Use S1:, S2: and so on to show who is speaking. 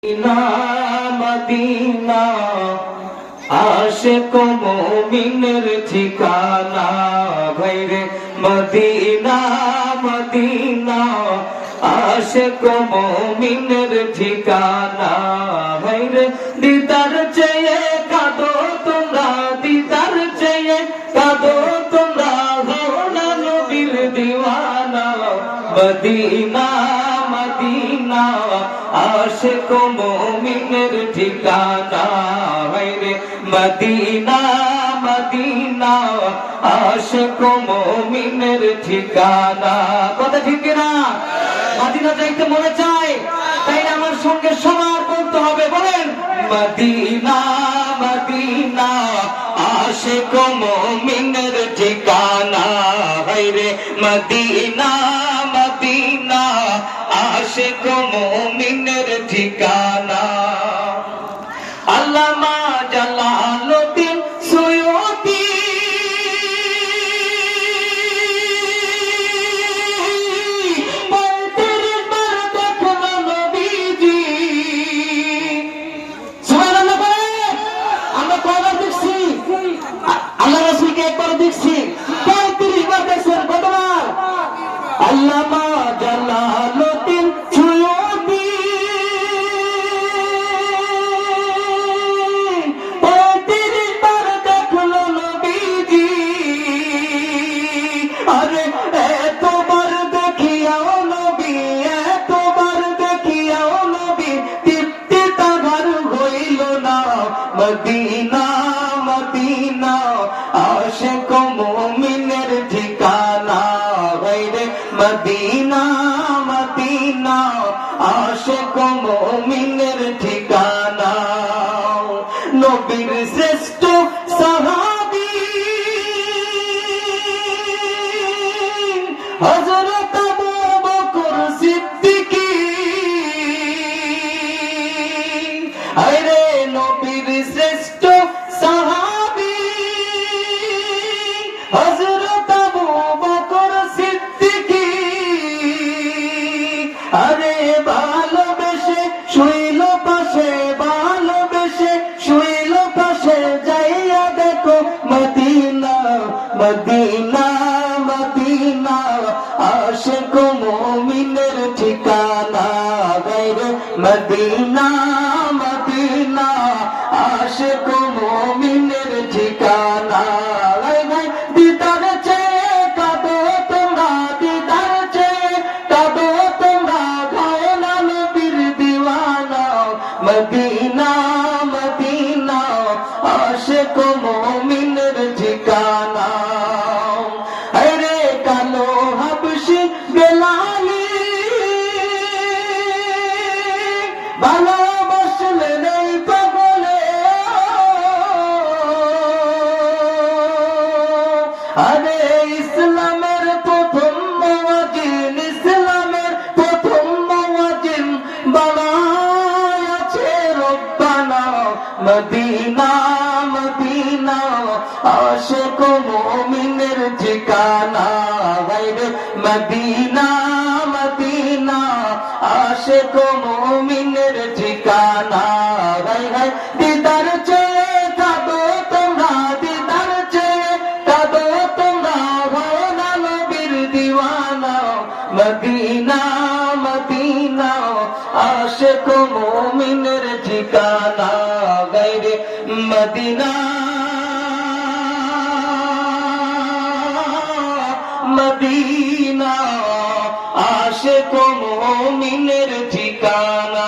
S1: Medina Medina Ashiq মুমিনের ঠিকানা ভাইরে মদিনা মদিনা আশিক মুমিনের ঠিকানা ভাইরে দিদার চেয়ে কাঁদো তোমরা দিদার চেয়ে কাঁদো তোমরা হওনা নবীর দিওয়ানা মদিনা মদিনা আশিক মুমিনের ঠিকানা ভাইরে মদিনা মদিনা আশিক মুমিনের ঠিকানা কথা ঠিক না মদিনা যাইতে মনে চায় তাই আমার সঙ্গে সবার বলতে হবে বলেন মদিনা মদিনা আশিক মুমিনের ঠিকানা ভাইরে মদিনা মদিনা আশিক মুমিনের ঠিকানা আল্লামা জালালউদ্দিন সুয়ুতী আল্লাহ রাসূলকে একবার দেখছি 35 বার দেখছেন কতবার আল্লামা জালালউদ্দিন সুয়ুতী 35 বার দেখলো নবীজি আরে এতবার দেখিয়াও নবী এতবার দেখিয়াও নবী তৃপ্তি তাহার হইল না মদিনা মদিনা আশিক মুমিনের ঠিকানা ভাইরে মদিনা মদিনা আশিক মুমিনের ঠিকানা নবীর শ্রেষ্ঠ সাহাবী হযরত আবু বকর সিদ্দিক আরে নবীর শ্রেষ্ঠ সাহাবী হযরত আবু বকর সিদ্দিক আরে ভালোবেসে শুইল পাশে ভালোবেসে শুইল পাশে যাইয়া দেখো মদিনা মদিনা মদিনা আশিক মুমিনের ঠিকানা গায়রে মদিনা মদিনা আশিক মুমিনের ঠিকানা দিদার চেয়ে কাঁদো তোমরা দিদার চেয়ে কাঁদো তোমরা গায়না নবীর দিওয়ানা মদিনা মদিনা আশিক মুমিনের ঠিকানা আরে কালো হাবশি বেলালি ভালোবাসলে নেই পাগলে আরে ইসলামের প্রথম মুয়াজ্জিন ইসলামের প্রথম মুয়াজ্জিন বানায়াছে রব্বানা মদিনা মদিনা আশিক মুমিনের ঠিকানা ভাইরে মদিনা মদিনা আশিক মুমিনের ঠিকানা ভাই ভাই দিদার চেয়ে কাঁদো তোমরা দিদার চেয়ে কাঁদো তোমরা হওনা নবীর দিওয়ানা মদিনা মদিনা আশিক মুমিনের ঠিকানা গায়রে মদিনা মদিনা আশিক মুমিনের ঠিকানা